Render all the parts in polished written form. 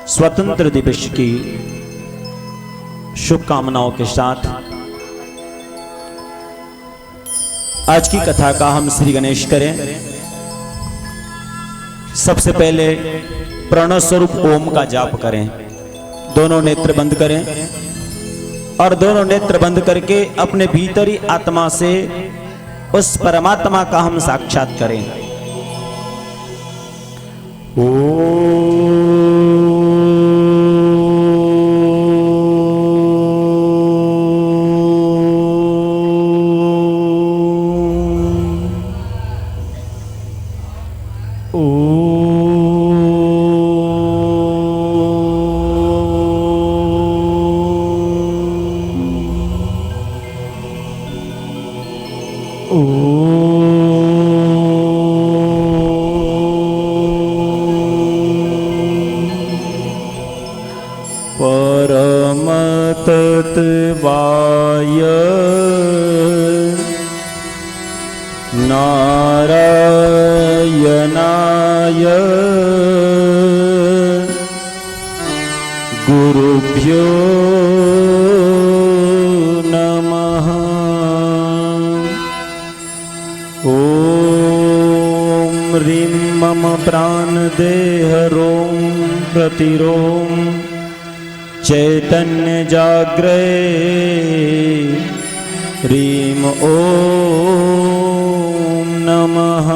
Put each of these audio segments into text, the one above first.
स्वतंत्र दिवस की शुभकामनाओं के साथ आज की कथा का हम श्री गणेश करें। सबसे पहले प्रणव स्वरूप ओम का जाप करें। दोनों नेत्र बंद करें और दोनों नेत्र बंद करके अपने भीतरी आत्मा से उस परमात्मा का हम साक्षात करें। परम तत्वाय नारायणाय गुरुभ्यो नमः। ओम ह्रीं मम प्राणदेह रों प्रतिरों चैतन्य जाग्रे ह्रीं ओम नमः।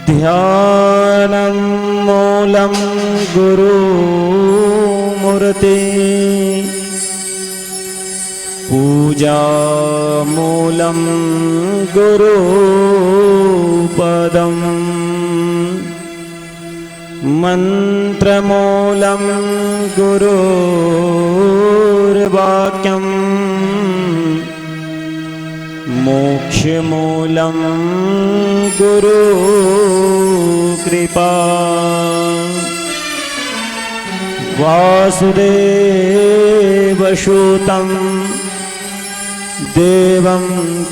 ध्यानं मूलं गुरुमूर्ति पूजा मूलं गुरुपदम् मंत्रमूलं गुरुर्वाक्यम् मोक्षमूलं गुरुकृपा। वासुदेवसूतं देवं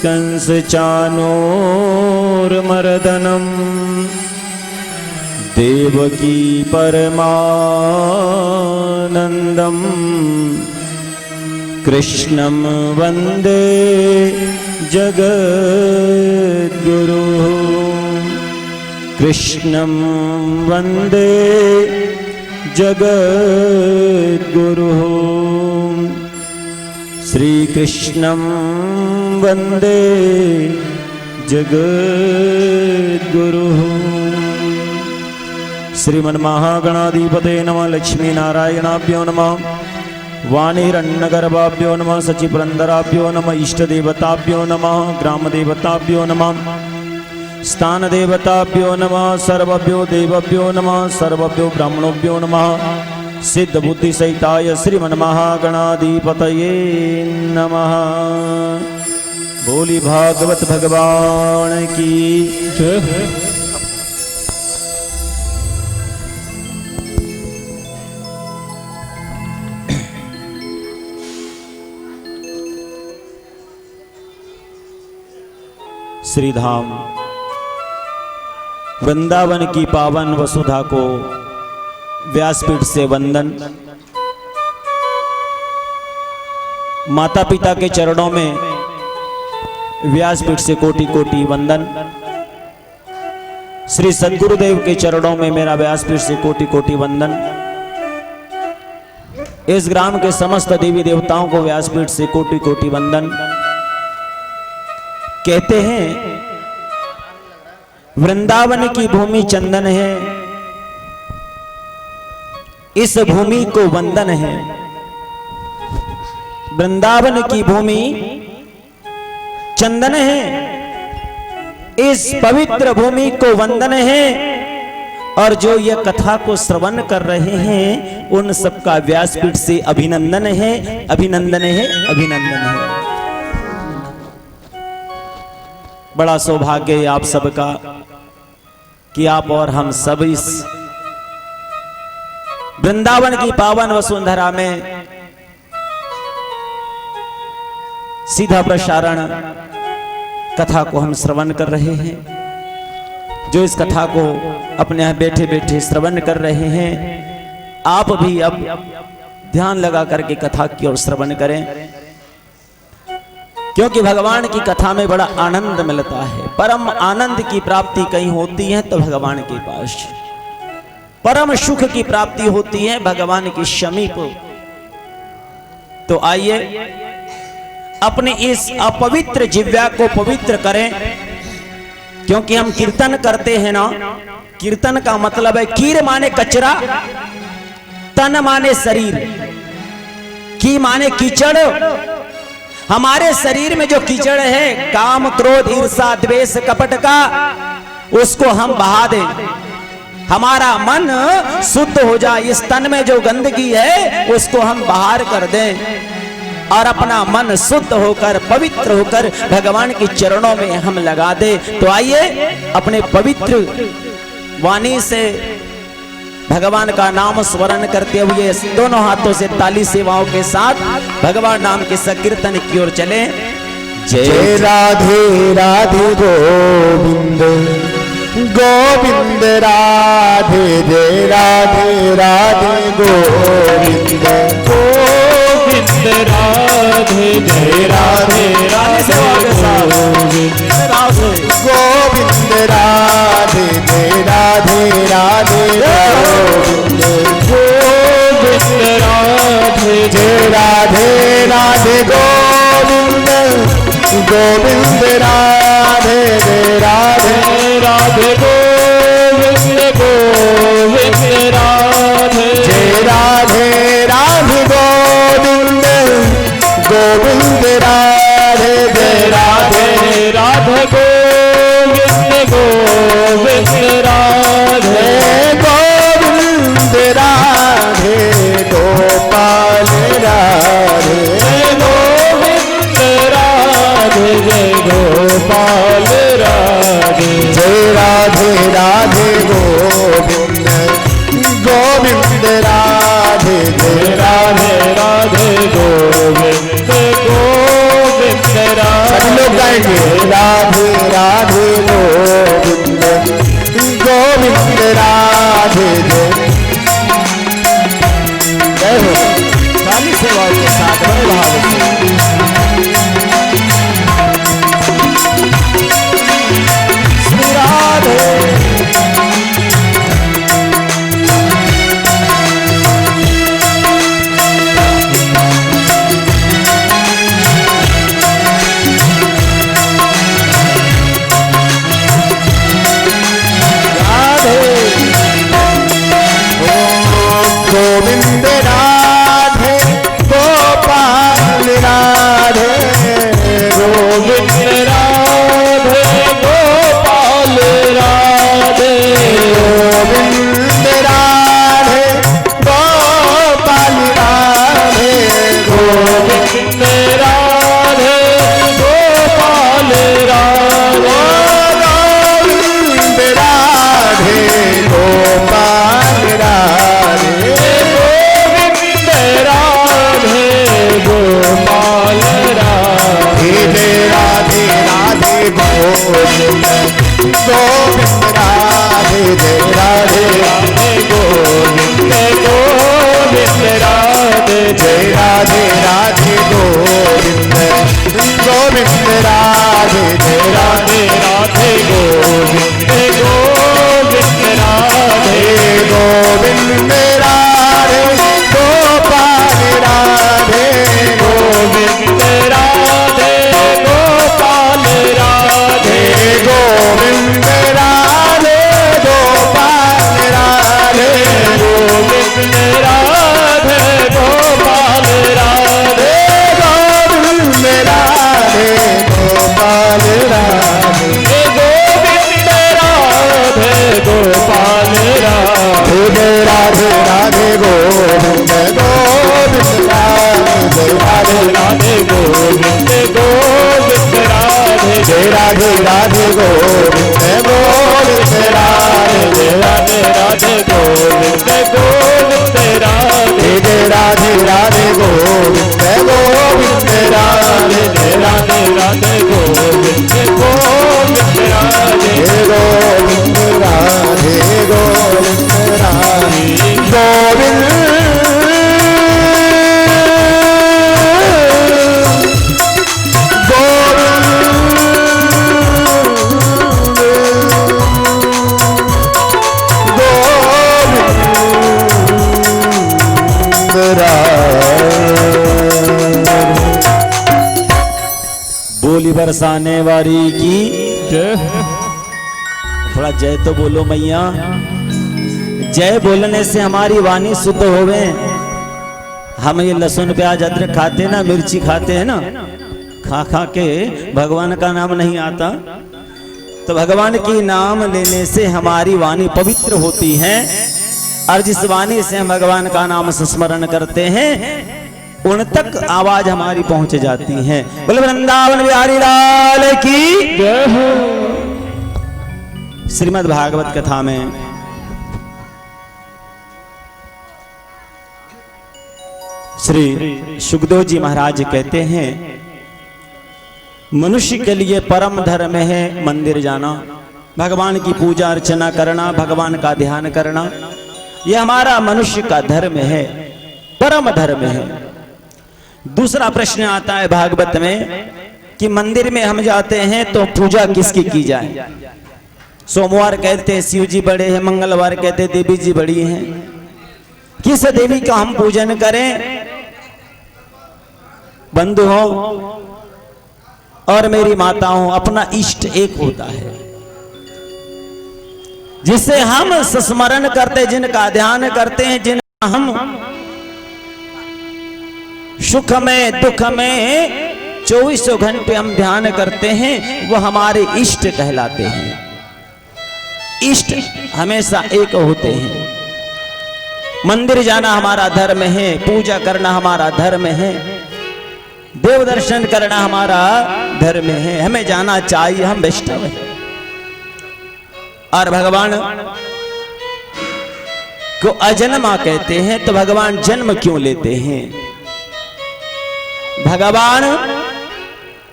कंसचाणूरमर्दनम् देवकी परमानंदम कृष्णं वंदे जगद्गुरु। कृष्णं वंदे जगद्गुरु। श्री कृष्णं वंदे जगद्गुरु। श्रीमन्महागणाधिपते नमः। लक्ष्मी नारायणाभ्यो नमः। वाणीरण्यगर्भाभ्यो नमः। सचिपुरंदराभ्यो नमः। इष्टदेवताभ्यो नमः। ग्रामदेवताभ्यो नमः। स्थानदेवताभ्यो नमः। सर्वभ्यो देवभ्यो नमः। सर्वभ्यो ब्राह्मणोभ्यो नमः। सिद्धबुद्धिसहिताय श्रीमन्महागणाधिपतये नमः। बोली भागवत भगवान की जय। श्रीधाम वृंदावन की पावन वसुधा को व्यासपीठ से वंदन। माता पिता के चरणों में व्यासपीठ से कोटि कोटि वंदन। श्री सद्गुरुदेव के चरणों में मेरा व्यासपीठ से कोटि कोटि वंदन। इस ग्राम के समस्त देवी देवताओं को व्यासपीठ से कोटि कोटि वंदन। कहते हैं वृंदावन की भूमि चंदन है, इस भूमि को वंदन है। वृंदावन की भूमि चंदन है, इस पवित्र भूमि को वंदन है। और जो यह कथा को श्रवण कर रहे हैं उन सबका व्यासपीठ से अभिनंदन है, अभिनंदन है, अभिनंदन है। बड़ा सौभाग्य है आप सबका कि आप और हम सब इस वृंदावन की पावन वसुंधरा में सीधा प्रसारण कथा को हम श्रवण कर रहे हैं। जो इस कथा को अपने यहाँ बैठे बैठे श्रवण कर रहे हैं, आप भी अब ध्यान लगा करके कथा की ओर श्रवण करें, क्योंकि भगवान की कथा में बड़ा आनंद मिलता है। परम आनंद की प्राप्ति कहीं होती है तो भगवान के पास, परम सुख की प्राप्ति होती है भगवान के समीप। तो आइए अपने इस अपवित्र जिह्वा को पवित्र करें, क्योंकि हम कीर्तन करते हैं ना। कीर्तन का मतलब है कीर माने कचरा, तन माने शरीर, की माने कीचड़। हमारे शरीर में जो कीचड़ है काम क्रोध ईर्षा द्वेष कपट का, उसको हम बहा दें, हमारा मन शुद्ध हो जाए। इस तन में जो गंदगी है उसको हम बाहर कर दें और अपना मन शुद्ध होकर पवित्र होकर भगवान के चरणों में हम लगा दे। तो आइए अपने पवित्र वाणी से भगवान का नाम स्मरण करते हुए दोनों हाथों से ताली सेवाओं के साथ भगवान नाम के संकीर्तन की ओर चले। जय राधे राधे गोविंद गोविंद राधे, जय राधे राधे गोविंद गोविंद राधे, जय राधे राधे गोविंद राधे, जय राधे राधे गोविंद गोविंद राधे, जय राधे राधे गोविंद गोविंद राधे, जय राधे राधे गोविंद गोविंद राधे, जय राधे राधे गोविंद गोविंद राधे, जय राधे राधे गोविंद गोविंद राधे, गोविंद राधे गोपाल राधे, गोविंद राधे जय गोपाल राधे, जय राधे राधे गोविंद गोविंद राधे, जय राधे राधे गोविंद गोविंद राधे। सब लोग गाएंगे राधे राधे गोविंद गोविंद राधे, जय हो ताली सेवा के साथ बड़े भाव से। गोविंद राधे गोपाल राधे, गोविंद राधे गोपाल राधे, गोविंद राधे गोपाल राधे, गोविंद राधे गोपाल राधे, गोविंद राधे गोपाल राधे, गोविंद राधे गोपाल राधे, जय राधे राधे गोविंद गोविंद राधे, जय राधे राधे गोविंद गोविंद राधे, जय राधे राधे गोविंद गोविंद राधे, जय राधे राधे गोविंद गोविंद राधे, गोविंद राधे गोपाल राधे, गोविंद राधे गोपाल राधे, गोविंद राधे गोपाल बरसाने वाली की जय। थोड़ा जय तो बोलो मैया। जय बोलने से हमारी वाणी शुद्ध होवे। हम ये लहसुन प्याज अदरक खाते ना, मिर्ची खाते हैं ना, खा खा के भगवान का नाम नहीं आता। तो भगवान की नाम लेने से हमारी वाणी पवित्र होती है, और जिस वाणी से हम भगवान का नाम स्मरण करते हैं उन तक आवाज हमारी पहुंच जाती है। बोले वृंदावन बिहारी लाल की जय हो। श्रीमद् भागवत कथा में श्री सुखदेव जी महाराज कहते हैं, मनुष्य के लिए परम धर्म है मंदिर जाना, भगवान की पूजा अर्चना करना, भगवान का ध्यान करना। यह हमारा मनुष्य का धर्म है, परम धर्म है। दूसरा प्रश्न आता है भागवत में कि मंदिर में हम जाते हैं तो पूजा किसकी की जाए। सोमवार कहते हैं शिव जी बड़े हैं, मंगलवार कहते हैं देवी जी बड़ी हैं। किस देवी का हम पूजन करें। बंधु हो और मेरी माता हो, अपना इष्ट एक होता है जिसे हम स्मरण करते, जिनका ध्यान करते हैं, जिनका हम सुख में दुख में 24 घंटे हम ध्यान करते हैं, वो हमारे इष्ट कहलाते हैं। इष्ट हमेशा एक होते हैं। मंदिर जाना हमारा धर्म है, पूजा करना हमारा धर्म है, देव दर्शन करना हमारा धर्म है, हमें जाना चाहिए, हम वैष्णव हैं। और भगवान को अजन्मा कहते हैं, तो भगवान जन्म क्यों लेते हैं। भगवान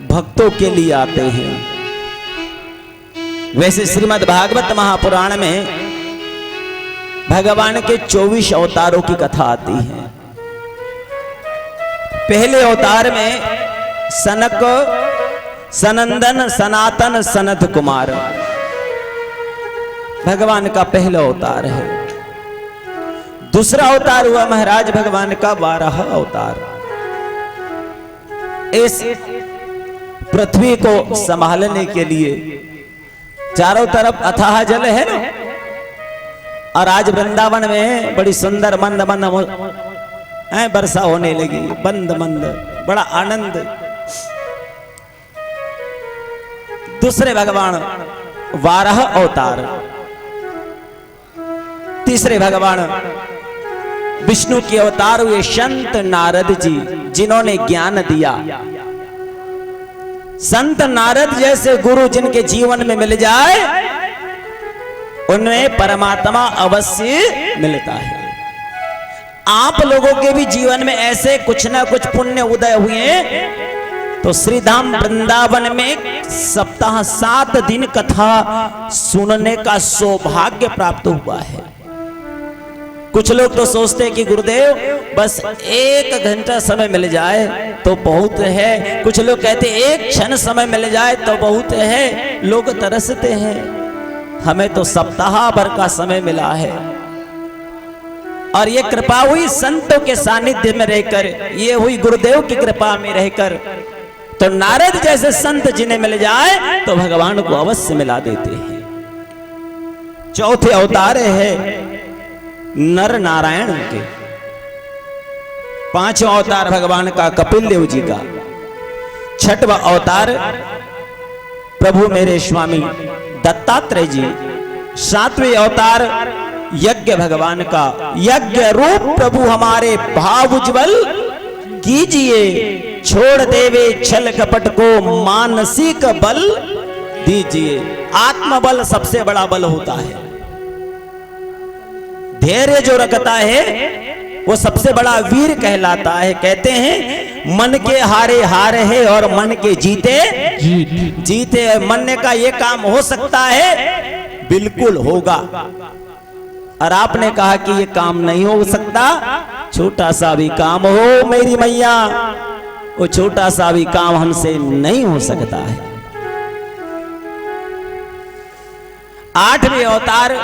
भक्तों के लिए आते हैं। वैसे श्रीमद् भागवत महापुराण में भगवान के 24 अवतारों की कथा आती है। पहले अवतार में सनक, सनंदन, सनातन, सनत कुमार भगवान का पहला अवतार है। दूसरा अवतार हुआ महाराज भगवान का 12 अवतार। इस पृथ्वी को संभालने के लिए चारों तरफ अथाह जल है ना, और आज वृंदावन में बड़ी सुंदर मंद मंद वर्षा होने लगी, बंद मंद, बड़ा आनंद। दूसरे भगवान 12 अवतार। तीसरे भगवान विष्णु के अवतार हुए संत नारद जी, जिन्होंने ज्ञान दिया। संत नारद जैसे गुरु जिनके जीवन में मिल जाए उनमें परमात्मा अवश्य मिलता है। आप लोगों के भी जीवन में ऐसे कुछ ना कुछ पुण्य उदय हुए तो श्रीधाम वृंदावन में सप्ताह 7 दिन कथा सुनने का सौभाग्य प्राप्त हुआ है। कुछ लोग तो सोचते हैं कि गुरुदेव बस 1 घंटा समय मिल जाए तो बहुत है। कुछ लोग कहते हैं 1 क्षण समय मिल जाए तो बहुत है। लोग तरसते हैं। हमें तो सप्ताह भर का समय मिला है, और ये कृपा हुई संतों के सानिध्य में रहकर, ये हुई गुरुदेव की कृपा में रहकर। तो नारद जैसे संत जिन्हें मिल जाए तो भगवान को अवश्य मिला देते हैं। चौथे अवतार है नर नारायण के। 5वां अवतार भगवान का कपिल देव जी का। 6वां अवतार प्रभु मेरे स्वामी दत्तात्रेय जी। 7वें अवतार यज्ञ भगवान का। यज्ञ रूप प्रभु हमारे भाव उज्ज्वल कीजिए, छोड़ देवे छल कपट को मानसिक बल दीजिए। आत्मबल सबसे बड़ा बल होता है। धैर्य जो रखता है वो सबसे बड़ा वीर कहलाता है। कहते हैं मन के हारे हार है और मन के जीते जीते। मन का ये काम हो सकता है, बिल्कुल होगा। और आपने कहा कि ये काम नहीं हो सकता, छोटा सा भी काम हो मेरी मैया, वो छोटा सा भी काम हमसे नहीं हो सकता है। 8वें अवतार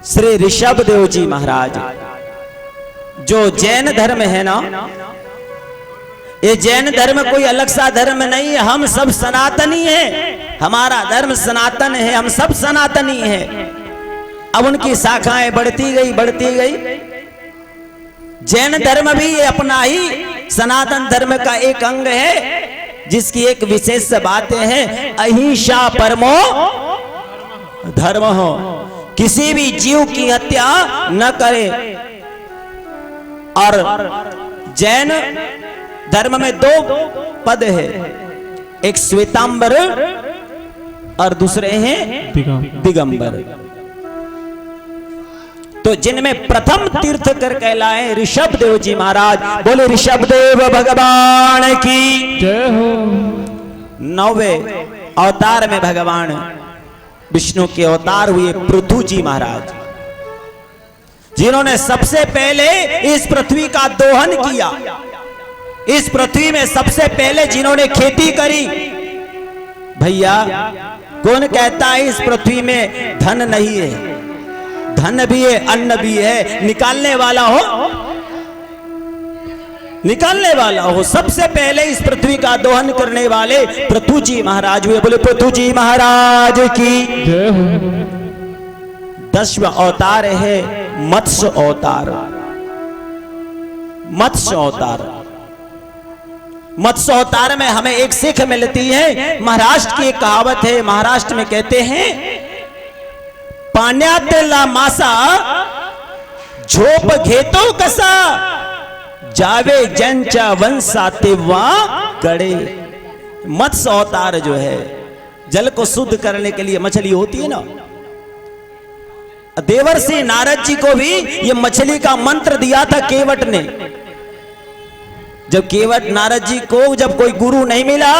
श्री ऋषभ देव जी महाराज। जो जैन धर्म है ना, ये जैन धर्म कोई अलग सा धर्म नहीं है, हम सब सनातनी हैं। हमारा धर्म सनातन है, हम सब सनातनी हैं। अब उनकी शाखाएं बढ़ती गई। जैन धर्म भी ये अपना ही सनातन धर्म का एक अंग है, जिसकी एक विशेष बातें हैं, अहिंसा परमो धर्म हो, किसी भी जीव की हत्या न करे। और जैन धर्म में दो पद है, एक श्वेतांबर और दूसरे हैं दिगंबर। तो जिनमें प्रथम तीर्थकर कहलाए ऋषभ देव जी महाराज। बोले ऋषभ देव भगवान की जय हो। 9वें अवतार में भगवान विष्णु के अवतार हुए पृथु जी महाराज, जिन्होंने सबसे पहले इस पृथ्वी का दोहन किया। इस पृथ्वी में सबसे पहले जिन्होंने खेती करी। भैया कौन कहता है इस पृथ्वी में धन नहीं है? धन भी है, अन्न भी है, निकालने वाला हो। सबसे पहले इस पृथ्वी का दोहन करने वाले पृथु जी महाराज हुए। बोले पृथु जी महाराज की जय हो। 10वां अवतार है मत्स्य अवतार। मत्स्य अवतार में हमें एक सीख मिलती है। महाराष्ट्र की एक कहावत है, महाराष्ट्र में कहते हैं, पाण्यातला मासा झोप घेतो कसा, जावे ज्यांच्या वंशा तेव्हा कड़े। मत्स्य अवतार जो है, जल को शुद्ध करने के लिए मछली होती है ना। देवर्षि नारद जी को भी ये मछली का मंत्र दिया था केवट ने। जब केवट नारद जी को जब कोई गुरु नहीं मिला,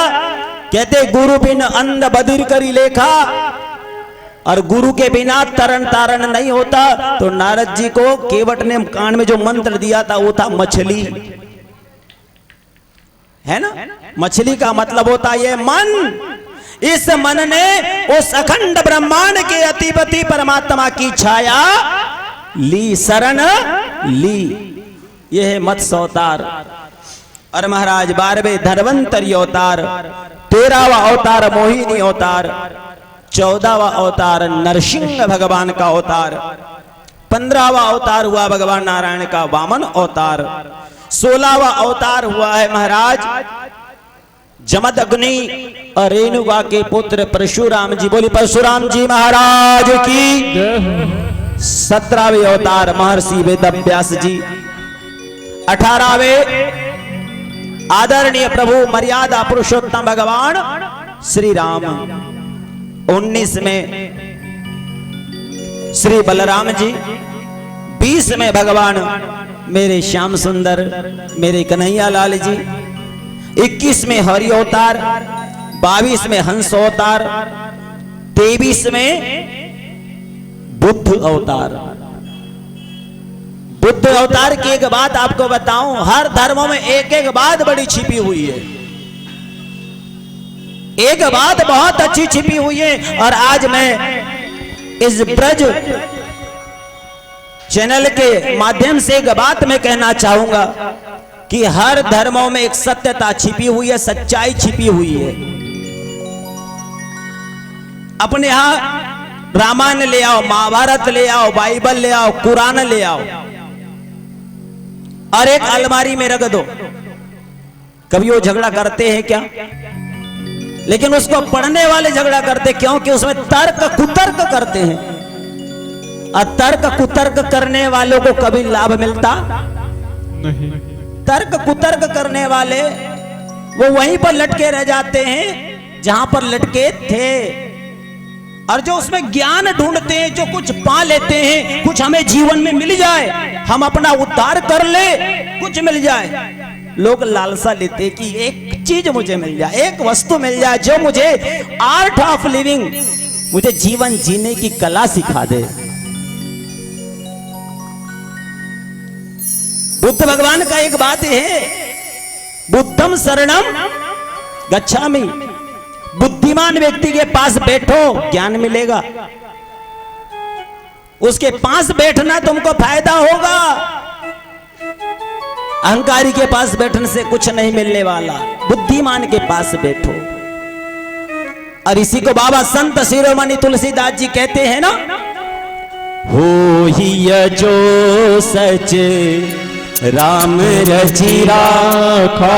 कहते गुरु बिन अंध बधिर करी लेखा, और गुरु के बिना तरन तारण नहीं होता। तो नारद जी को केवट ने कान में जो मंत्र दिया था वो था मछली, है ना। मछली का मतलब होता है मन। इस मन ने उस अखंड ब्रह्मांड के अतिपति परमात्मा की छाया ली, शरण ली। यह है मत्स्य अवतार। और महाराज 12वें धन्वंतरी अवतार, 13वां अवतार मोहिनी अवतार, 14वां अवतार नरसिंह भगवान का अवतार, 15वां अवतार हुआ भगवान नारायण का वामन अवतार, 16वां अवतार हुआ है महाराज जमदग्नि और रेणुका के पुत्र परशुराम जी। बोली परशुराम जी महाराज की। 17वें अवतार महर्षि वेदव्यास जी। 18वें आदरणीय प्रभु मर्यादा पुरुषोत्तम भगवान श्री राम। 19 में श्री बलराम जी। 20 में भगवान मेरे श्याम सुंदर, मेरे कन्हैया लाल जी। 21 में हरि अवतार, 22 में हंस अवतार, 23 में बुद्ध अवतार। बुद्ध अवतार की एक बात आपको बताऊं, हर धर्मों में एक एक बात बड़ी छिपी हुई है। एक बात बहुत अच्छी छिपी हुई है। और आज मैं इस ब्रज चैनल के माध्यम से एक बात मैं कहना चाहूंगा कि हर धर्मों में एक सत्यता छिपी हुई है, सच्चाई छिपी हुई है। अपने यहां रामायण ले आओ, महाभारत ले आओ, बाइबल ले आओ, कुरान ले आओ और एक अलमारी में रख दो। कभी वो झगड़ा करते हैं क्या? लेकिन उसको पढ़ने वाले झगड़ा करते, क्योंकि उसमें तर्क कुतर्क करते हैं। और तर्क कुतर्क करने वालों को कभी लाभ मिलता नहीं। तर्क कुतर्क करने वाले वो वहीं पर लटके रह जाते हैं जहां पर लटके थे। और जो उसमें ज्ञान ढूंढते हैं, जो कुछ पा लेते हैं, कुछ हमें जीवन में मिल जाए, हम अपना उद्धार कर ले, कुछ मिल जाए, लोग लालसा लेते कि एक चीज मुझे मिल जाए, एक वस्तु मिल जाए जो मुझे आर्ट ऑफ लिविंग, मुझे जीवन जीने की कला सिखा दे। बुद्ध भगवान का एक बात है, बुद्धम शरणम गच्छामि। बुद्धिमान व्यक्ति के पास बैठो, ज्ञान मिलेगा। उसके पास बैठना तुमको फायदा होगा। अहंकारी के पास बैठने से कुछ नहीं मिलने वाला, बुद्धिमान के पास बैठो। और इसी को बाबा संत शिरोमणि तुलसीदास जी कहते हैं ना, हो ही जो सच राम रचि राखा,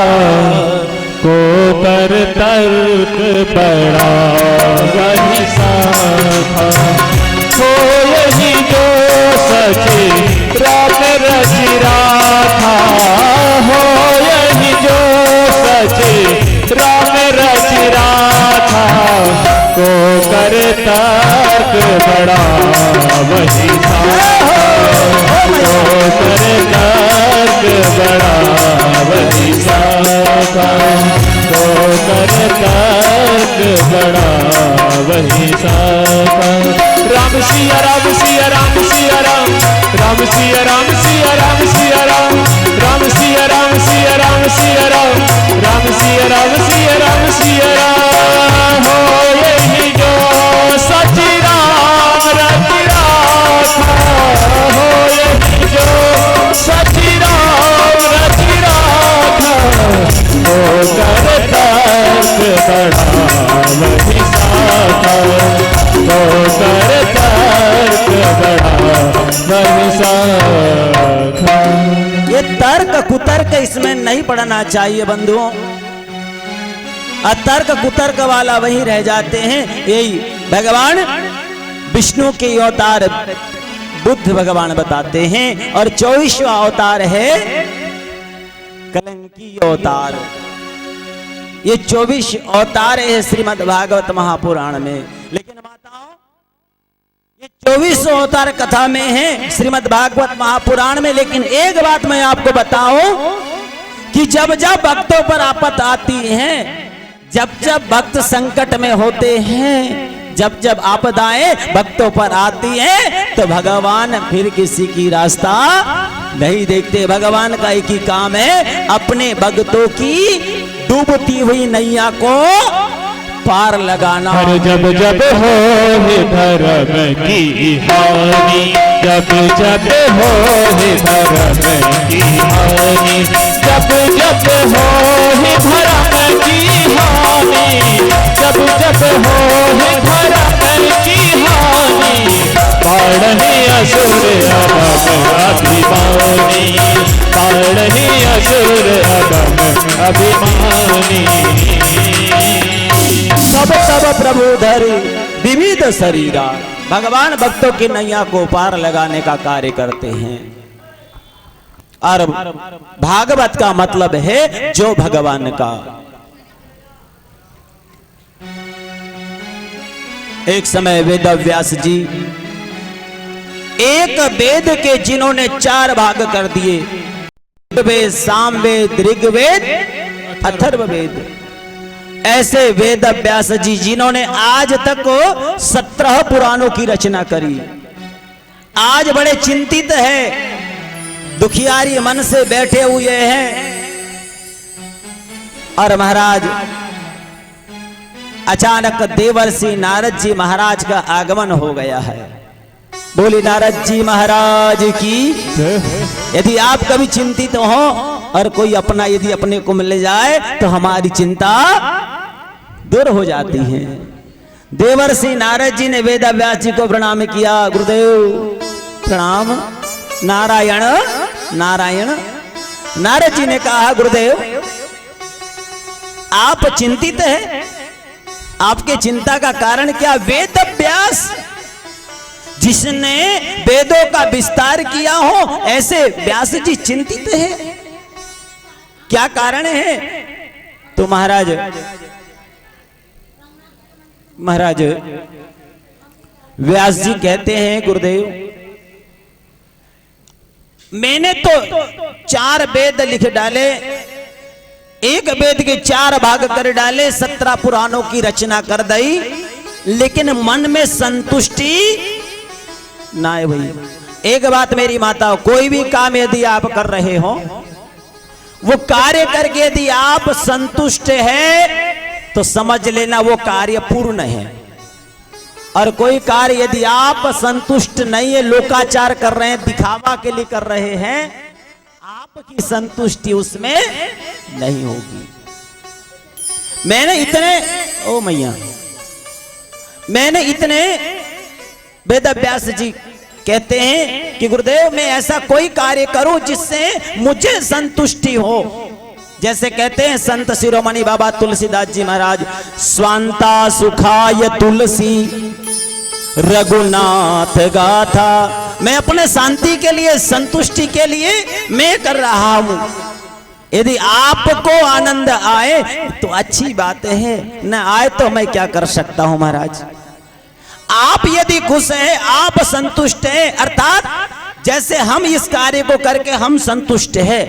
को कर तर्क बड़ा वही साखा। हो यही जो सच राम रचि राखा, हो यही जो सच राम रचि राखा, को कर तर्क बड़ा वही साखा, को कर तर्क बड़ा वही साखा, को कर तर्क बड़ा वही साखा। राम सिया राम सिया राम सिया राम, राम सिया राम सिया राम सिया राम, राम सिया राम सिया राम सिया राम, राम सिया राम सिया राम सिया राम। हो यही जो सच राम रचि राखा, हो यही जो सच राम रचि राखा, हो कर तर्क बड़ा वही साखा, हो कर तर्क बड़ा वही साखा। ये तर्क कुतर्क इसमें नहीं पढ़ना चाहिए बंधुओं। अतर्क कुतर्क वाला वही रह जाते हैं। यही भगवान विष्णु के अवतार बुद्ध भगवान बताते हैं, और 24वां अवतार है कलंकी अवतार। ये 24 अवतार है श्रीमद् भागवत महापुराण में। लेकिन माताओं, ये 24 अवतार कथा में है श्रीमद् भागवत महापुराण में। लेकिन एक बात मैं आपको बताऊं कि जब जब भक्तों पर आपत आती है, जब जब भक्त संकट में होते हैं, जब जब आपदाएं भक्तों पर आती हैं, तो भगवान फिर किसी की रास्ता नहीं देखते। भगवान का एक ही काम है, अपने भक्तों की डूबती हुई नैया को पार लगाना। हर जब जब हो धर्म की हानि, जब जब हो धर्म की हानि, जब जब हो धर्म की हानि, जब जब हो धर्म की हानि, बाढ़े असुर अगम अभिमानी, बाढ़े असुर अगम अभिमानी। सब सब प्रभु धरि विविध शरीरा। भगवान भक्तों की नैया को पार लगाने का कार्य करते हैं। और भागवत का मतलब है जो भगवान का। एक समय वेद व्यास जी, एक वेद के जिन्होंने 4 भाग कर दिए, वेद, सामवेद, ऋग्वेद, अथर्ववेद, ऐसे वेद व्यास जी जिन्होंने आज तक 17 पुराणों की रचना करी, आज बड़े चिंतित है, दुखियारी मन से बैठे हुए हैं। और महाराज अचानक देवर्षि नारद जी महाराज का आगमन हो गया है। बोली नारद जी महाराज की। यदि आप कभी चिंतित हो और कोई अपना यदि अपने को मिल जाए तो हमारी चिंता दूर हो जाती है। देवर्षि नारद जी ने वेद व्यास जी को प्रणाम किया। गुरुदेव प्रणाम। नारायण नारायण। नारद जी ने कहा गुरुदेव आप चिंतित हैं, आपके चिंता का कारण क्या? वेद व्यास जिसने वेदों का विस्तार किया हो ऐसे व्यास जी चिंतित है, क्या कारण है? तो महाराज व्यास जी कहते हैं गुरुदेव मैंने तो 4 वेद लिख डाले, एक वेद के 4 भाग कर डाले, 17 पुराणों की रचना कर दी, लेकिन मन में संतुष्टि ना है भाई। एक बात मेरी माता, कोई भी काम यदि आप कर रहे हो वो कार्य करके यदि आप संतुष्ट है तो समझ लेना वो कार्य पूर्ण है। और कोई कार्य यदि आप संतुष्ट नहीं है, लोकाचार कर रहे हैं, दिखावा के लिए कर रहे हैं, आप आपकी संतुष्टि उसमें नहीं होगी। मैंने इतने वेद व्यास जी कहते हैं कि गुरुदेव मैं ऐसा कोई कार्य करूं जिससे मुझे संतुष्टि हो। जैसे कहते हैं संत शिरोमणि बाबा तुलसीदास जी महाराज, स्वांता सुखाय तुलसी रघुनाथ गाथा। मैं अपने शांति के लिए, संतुष्टि के लिए मैं कर रहा हूं। यदि आपको आनंद आए तो अच्छी बात है, न आए तो मैं क्या कर सकता हूं महाराज। आप यदि खुश हैं, आप संतुष्ट हैं, अर्थात जैसे हम इस कार्य को करके हम संतुष्ट हैं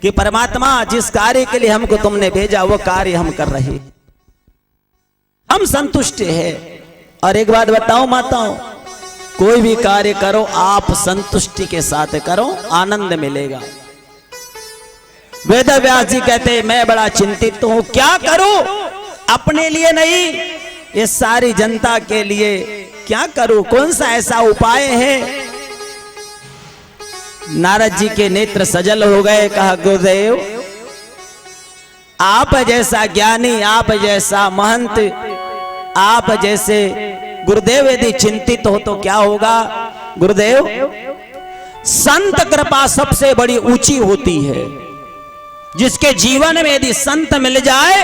कि परमात्मा जिस कार्य के लिए हमको तुमने भेजा वो कार्य हम कर रहे, हम संतुष्ट हैं। और एक बात बताओ माताओं, कोई भी कार्य करो आप संतुष्टि के साथ करो, आनंद मिलेगा। वेद व्यास जी कहते मैं बड़ा चिंतित हूं, क्या करूं? अपने लिए नहीं, ये सारी जनता के लिए क्या करूं? कौन सा ऐसा उपाय है? नारद जी के नेत्र सजल हो गए। कहा गुरुदेव आप जैसा ज्ञानी, आप जैसा महंत, आप जैसे गुरुदेव यदि चिंतित हो तो क्या होगा? गुरुदेव संत कृपा सबसे बड़ी ऊंची होती है। जिसके जीवन में यदि संत मिल जाए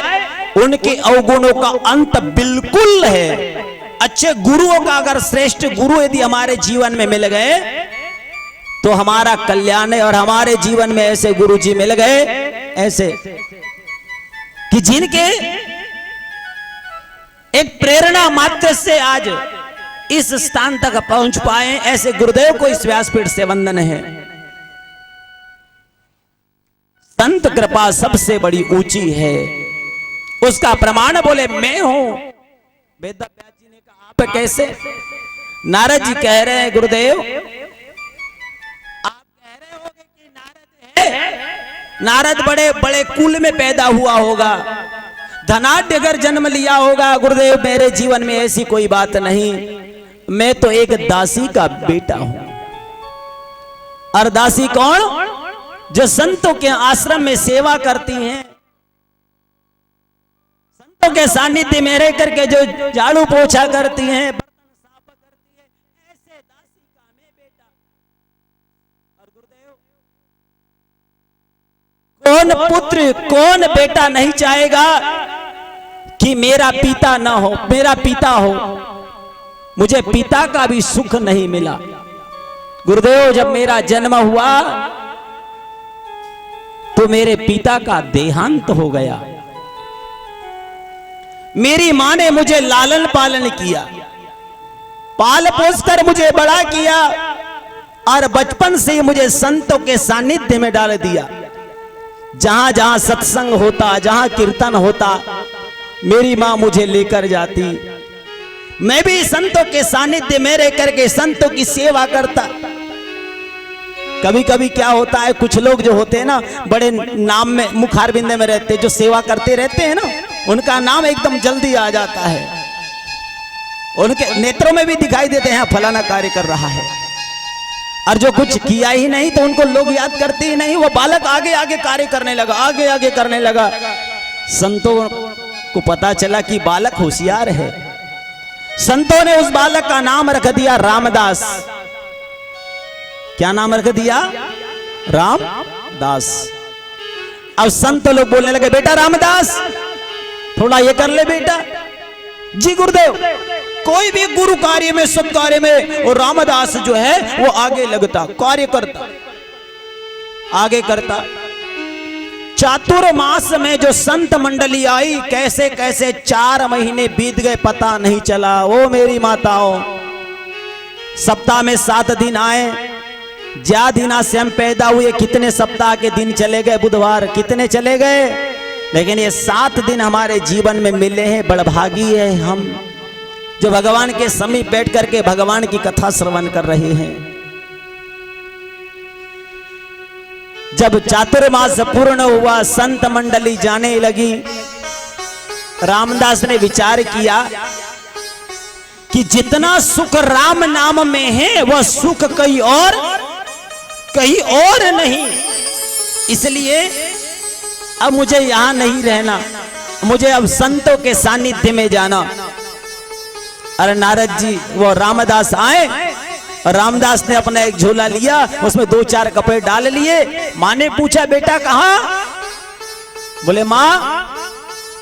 उनके अवगुणों का अंत बिल्कुल है। अच्छे गुरुओं का, अगर श्रेष्ठ गुरु यदि हमारे जीवन में मिल गए तो हमारा कल्याण है। और हमारे जीवन में ऐसे गुरु जी मिल गए, ऐसे कि जिनके एक प्रेरणा मात्र से आज इस स्थान तक पहुंच पाए, ऐसे गुरुदेव को इस व्यासपीठ से वंदन है। संत कृपा सबसे बड़ी ऊंची है, उसका प्रमाण बोले मैं हूं। वेद व्यास जी ने कहा आप कैसे? नारद जी कह रहे हैं गुरुदेव आप कह रहे होगे कि नारद है, नारद बड़े बड़े कुल में पैदा हुआ होगा, धनाढ्य अगर जन्म लिया होगा। गुरुदेव मेरे जीवन में ऐसी कोई बात नहीं, मैं तो एक दासी का बेटा हूं। और दासी कौन? जो संतों के आश्रम में सेवा करती हैं, संतों के सानिध्य में रह करके जो झाड़ू पोछा करती हैं, बर्तन साफ करती हैं, ऐसे दासी का मैं बेटा। और गुरुदेव कौन पुत्र, कौन बेटा नहीं चाहेगा कि मेरा पिता ना हो, मेरा पिता हो। मुझे पिता का भी सुख नहीं मिला। गुरुदेव जब मेरा जन्म हुआ तो मेरे पिता का देहांत हो गया। मेरी मां ने मुझे लालन पालन किया, पाल पोस कर मुझे बड़ा किया और बचपन से मुझे संतों के सानिध्य में डाल दिया। जहां जहां सत्संग होता, जहां कीर्तन होता, मेरी मां मुझे लेकर जाती। मैं भी संतों के सानिध्य में रह करके संतों की सेवा करता। कभी कभी क्या होता है, कुछ लोग जो होते हैं ना, बड़े नाम में मुखारबिंदे में रहते, जो सेवा करते रहते हैं ना, उनका नाम एकदम जल्दी आ जाता है, उनके नेत्रों में भी दिखाई देते हैं फलाना कार्य कर रहा है। और जो कुछ किया ही नहीं तो उनको लोग याद करते ही नहीं। वो बालक आगे आगे कार्य करने लगा, आगे आगे करने लगा। संतों को पता चला कि बालक होशियार है। संतों ने उस बालक का नाम रख दिया रामदास। क्या नाम रख दिया? रामदास। अब संत लोग बोलने लगे बेटा रामदास थोड़ा ये कर ले बेटा। जी गुरुदेव। कोई भी गुरु कार्य में, शुभ कार्य में वो रामदास जो है वो आगे लगता, कार्य करता, आगे करता। चातुर्मास में जो संत मंडली आई, कैसे कैसे 4 महीने बीत गए पता नहीं चला। ओ मेरी माताओं, सप्ताह में 7 दिन आए। ज्या दिना से हम पैदा हुए, कितने सप्ताह के दिन चले गए, बुधवार कितने चले गए, लेकिन ये 7 दिन हमारे जीवन में मिले हैं। बड़भागी है हम जो भगवान के समीप बैठ करके भगवान की कथा श्रवण कर रहे हैं। जब चातुर्मास पूर्ण हुआ, संत मंडली जाने लगी, रामदास ने विचार किया कि जितना सुख राम नाम में है वह सुख कहीं और नहीं। इसलिए अब मुझे यहां नहीं रहना, मुझे अब संतों के सानिध्य में जाना। अरे नारद जी, वो रामदास आए और रामदास ने अपना एक झोला लिया, उसमें 2-4 कपड़े डाल लिए। माँ ने पूछा, बेटा कहां? बोले माँ,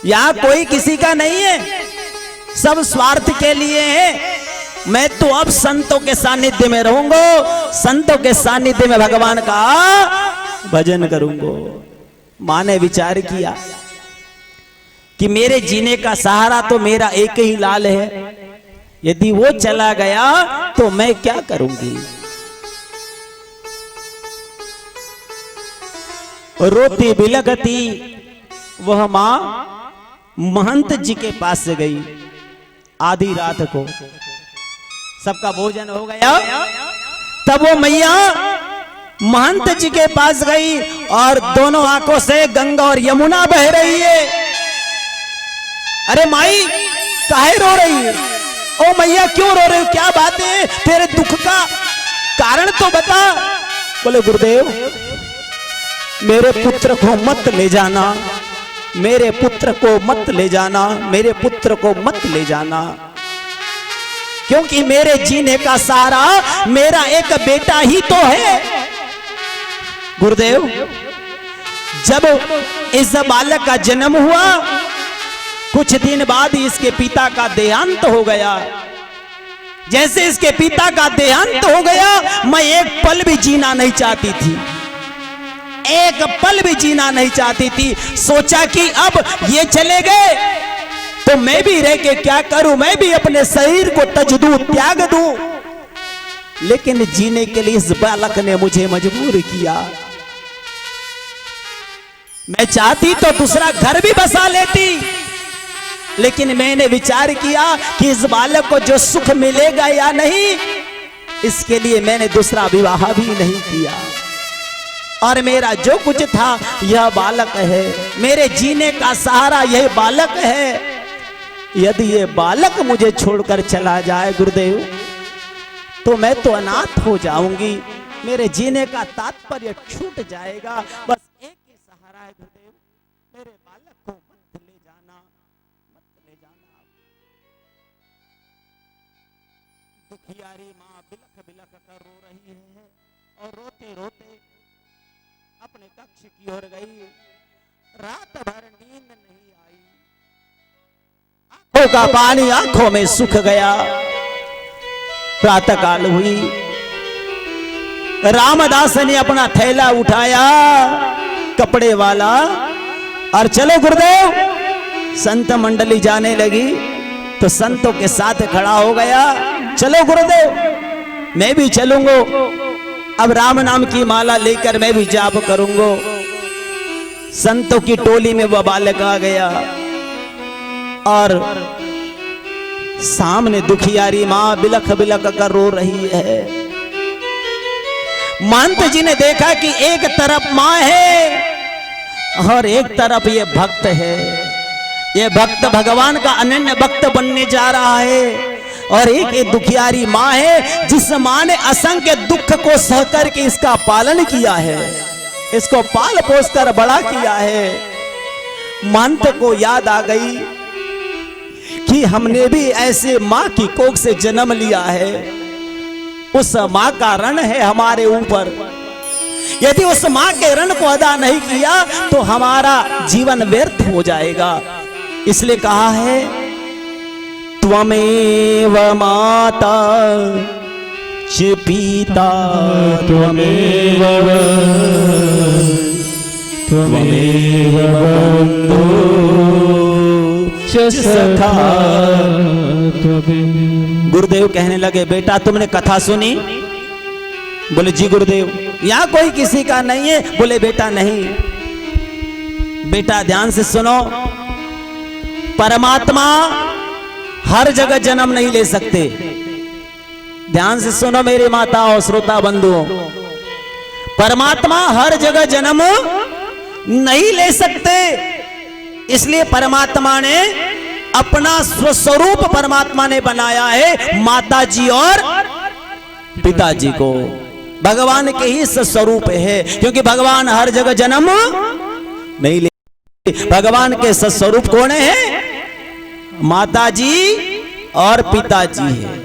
यहां कोई किसी का नहीं है, सब स्वार्थ के लिए है। मैं तो अब संतों के सानिध्य में रहूंगा, संतों के सानिध्य में भगवान का भजन करूंगा। मां ने विचार किया कि मेरे जीने का सहारा तो मेरा एक ही लाल है, यदि वो चला गया तो मैं क्या करूंगी। रोती बिलखती वह मां महंत जी के पास से गई। आधी रात को सबका भोजन हो गया, तब वो मैया महंत जी के पास गई और दोनों आंखों से गंगा और यमुना बह रही है। अरे माई, काहे रो रही है? ओ मैया, क्यों रो रही हो? क्या बात है? तेरे दुख का कारण तो बता। बोले गुरुदेव, मेरे पुत्र को मत ले जाना, मेरे पुत्र को मत ले जाना, मेरे पुत्र को मत ले जाना, क्योंकि मेरे जीने का सहारा मेरा एक बेटा ही तो है। गुरुदेव, जब इस बालक का जन्म हुआ, कुछ दिन बाद ही इसके पिता का देहांत हो गया। जैसे इसके पिता का देहांत हो गया, मैं एक पल भी जीना नहीं चाहती थी, एक पल भी जीना नहीं चाहती थी। सोचा कि अब ये चले गए तो मैं भी रह के क्या करूं, मैं भी अपने शरीर को तज दूं, त्याग दूं। लेकिन जीने के लिए इस बालक ने मुझे मजबूर किया। मैं चाहती तो दूसरा घर भी बसा लेती, लेकिन मैंने विचार किया कि इस बालक को जो सुख मिलेगा या नहीं, इसके लिए मैंने दूसरा विवाह भी नहीं किया। और मेरा जो कुछ था यह बालक है, मेरे जीने का सहारा यह बालक है। यदि ये बालक मुझे छोड़कर चला जाए गुरुदेव, तो मैं तो अनाथ हो जाऊंगी, मेरे जीने का तात्पर्य छूट जाएगा। बस एक ही सहारा है गुरुदेव, मेरे बालक को मत ले जाना, मत ले जाना। दुखियारी माँ बिलख बिलख कर रो रही है और रोते रोते अपने कक्ष की ओर गई। रात भर नींद नहीं आई, आंखों का पानी आंखों में सूख गया। प्रातः काल हुई, रामदास ने अपना थैला उठाया कपड़े वाला और चलो गुरुदेव। संत मंडली जाने लगी तो संतों के साथ खड़ा हो गया। चलो गुरुदेव, मैं भी चलूंगा, अब राम नाम की माला लेकर मैं भी जाप करूंगा। संतों की टोली में वह बालक आ गया और सामने दुखियारी मां बिलख बिलख कर रो रही है। महंत जी ने देखा कि एक तरफ मां है और एक तरफ ये भक्त है। ये भक्त भगवान का अनन्य भक्त बनने जा रहा है, और एक ये दुखियारी मां है जिस मां ने असंख्य दुख को सह करके इसका पालन किया है, इसको पाल पोस कर बड़ा किया है। महंत को याद आ गई कि हमने भी ऐसे मां की कोख से जन्म लिया है, उस मां का ऋण है हमारे ऊपर। यदि उस मां के ऋण को अदा नहीं किया तो हमारा जीवन व्यर्थ हो जाएगा। इसलिए कहा है, त्वमेव माता च पिता त्वमेव त्वमेव बंधु च सखा। गुरुदेव कहने लगे, बेटा तुमने कथा सुनी? बोले जी गुरुदेव। यहाँ कोई किसी का नहीं है? बोले बेटा नहीं। बेटा ध्यान से सुनो, परमात्मा हर जगह जन्म नहीं ले सकते। ध्यान से सुनो मेरी माताओं श्रोता बंधुओं, परमात्मा हर जगह जन्म नहीं ले सकते। इसलिए परमात्मा ने अपना स्वस्वरूप परमात्मा ने बनाया है माता जी और पिताजी को। भगवान के ही सस्वरूप है, क्योंकि भगवान हर जगह जन्म नहीं ले। भगवान के सस्वरूप कौन है? माता जी और पिताजी है।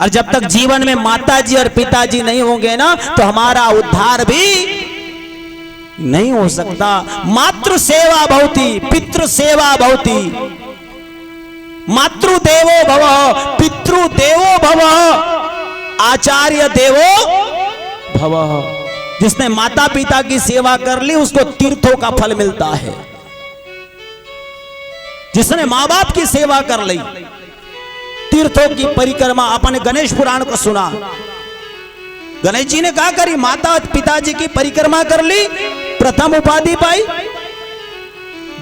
और जब तक जीवन में माताजी और पिताजी नहीं होंगे ना, तो हमारा उद्धार भी नहीं हो सकता। मातृ सेवा भवति, पितृ सेवा भवति। मातृदेवो भव, पितृदेवो भव, आचार्य देवो भव। जिसने माता पिता की सेवा कर ली उसको तीर्थों का फल मिलता है। जिसने मां बाप की सेवा कर ली, तीर्थों की परिक्रमा। अपन गणेश पुराण को सुना, गणेश जी ने कहा करी, माता पिताजी की परिक्रमा कर ली, प्रथम उपाधि पाई।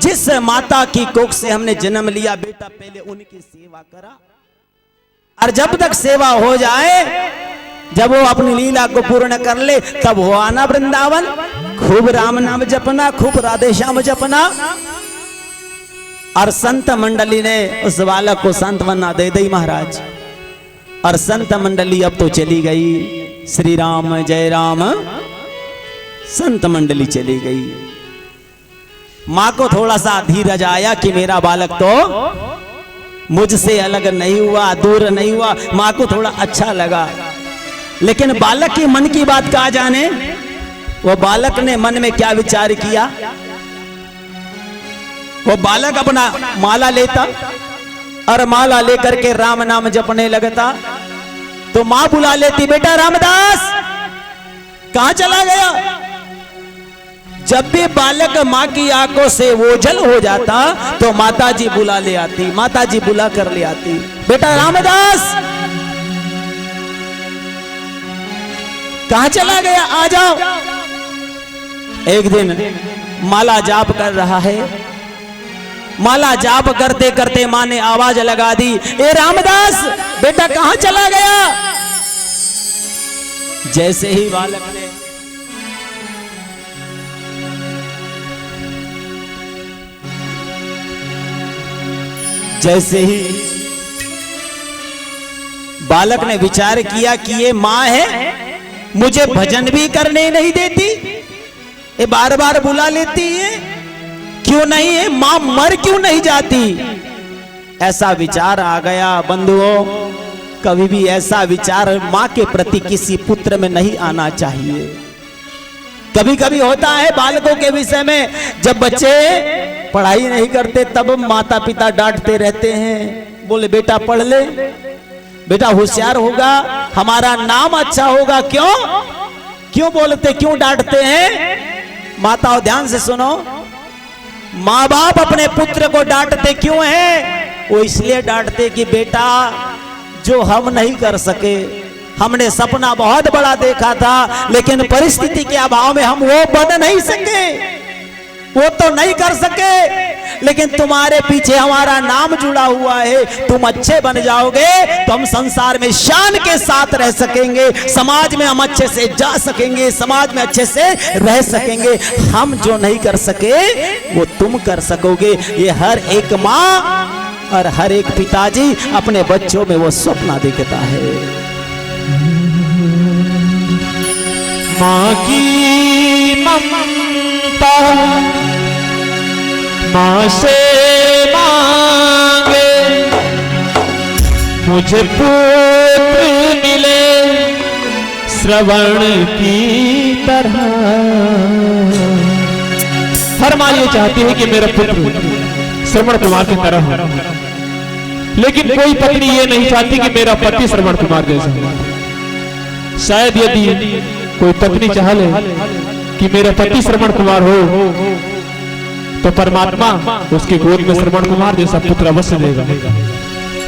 जिस माता की कोख से हमने जन्म लिया बेटा, पहले उनकी सेवा करा। और जब तक सेवा हो जाए, जब वो अपनी लीला को पूर्ण कर ले, तब हो आना वृंदावन, खूब राम नाम जपना, खूब राधे श्याम जपना। और संत मंडली ने उस बालक को सांत्वना दे दी महाराज। और संत मंडली अब तो चली गई, श्री राम जय राम, संत मंडली चली गई। मां को थोड़ा सा धीरज आया कि मेरा बालक तो मुझसे अलग नहीं हुआ, दूर नहीं हुआ। मां को थोड़ा अच्छा लगा। लेकिन बालक के मन की बात कहा जाने, वो बालक ने मन में क्या विचार किया। वो बालक अपना माला लेता और माला लेकर के राम नाम जपने लगता, तो मां बुला लेती, बेटा रामदास कहां चला गया। जब भी बालक मां की आंखों से ओझल हो जाता तो माताजी बुला ले आती, माताजी बुला कर ले आती, बेटा रामदास कहां चला गया, आ जाओ। एक दिन माला जाप कर रहा है, माला जाप करते करते मां ने आवाज लगा दी, ए रामदास बेटा कहां चला गया। जैसे ही बालक ने बालक ने विचार किया कि ये मां है, मुझे भजन भी करने नहीं देती, ये बार बार बुला लेती है, क्यों नहीं है मां मर क्यों नहीं जाती। ऐसा विचार आ गया। बंधुओं, कभी भी ऐसा विचार मां के प्रति किसी पुत्र में नहीं आना चाहिए। कभी कभी होता है बालकों के विषय में, जब बच्चे पढ़ाई नहीं करते तब माता पिता डांटते रहते हैं, बोले बेटा पढ़ ले, बेटा होशियार होगा, हमारा नाम अच्छा होगा। क्यों बोलते, क्यों डांटते हैं। माताओं ध्यान से सुनो, माँ बाप अपने पुत्र को डांटते क्यों हैं। वो इसलिए डांटते कि बेटा जो हम नहीं कर सके, हमने सपना बहुत बड़ा देखा था, लेकिन परिस्थिति के अभाव में हम वो बन नहीं सके, वो तो नहीं कर सके, लेकिन तुम्हारे पीछे हमारा नाम जुड़ा हुआ है। तुम अच्छे बन जाओगे तो हम संसार में शान के साथ रह सकेंगे, समाज में हम अच्छे से जा सकेंगे, समाज में अच्छे से रह सकेंगे। हम जो नहीं कर सके वो तुम कर सकोगे। ये हर एक माँ और हर एक पिताजी अपने बच्चों में वो सपना देखता है। माँ की ममता माँ से मांगे, मुझे पुत्र मिले श्रवण की तरह। हर माँ ये चाहती है कि मेरा पुत्र श्रवण कुमार की तरह हो, लेकिन कोई पत्नी ये नहीं चाहती कि मेरा पति श्रवण कुमार जैसा हो। शायद यदि कोई पत्नी चाह ले कि मेरा पति श्रवण कुमार हो, तो परमात्मा उसके गोद में श्रवण कुमार जैसा पुत्र अवश्य देगा।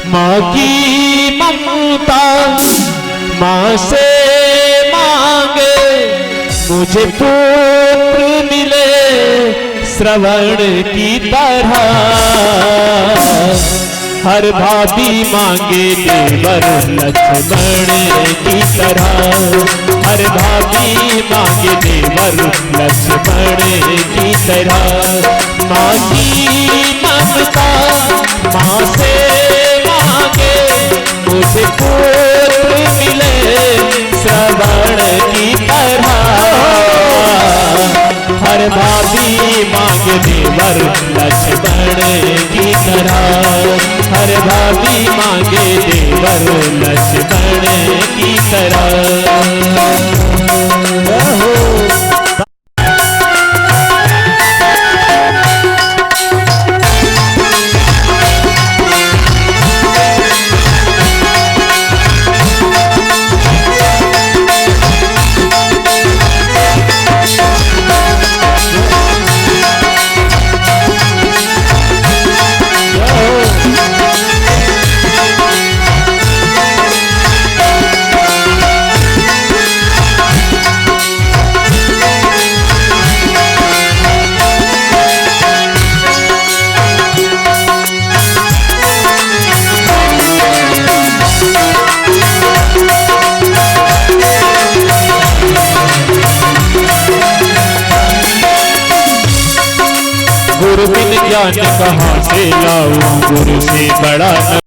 माँ की ममता माँ से मांगे, मुझे पुत्र मिले श्रवण की तरह। हर भाभी मांगे देवर लक्ष्मण की तरह। हर भाभी मांगे देवर लक्ष्मण की तरह। माँ की ममता माँ से मांगे, मुझे पुत्र मिले भाभी मांगे देवर लक्ष्मण की तरह, हर भाभी मांगे देवर लक्ष्मण की तरह। गुरु बिन ज्ञान कहाँ से लाऊं, गुरु से बड़ा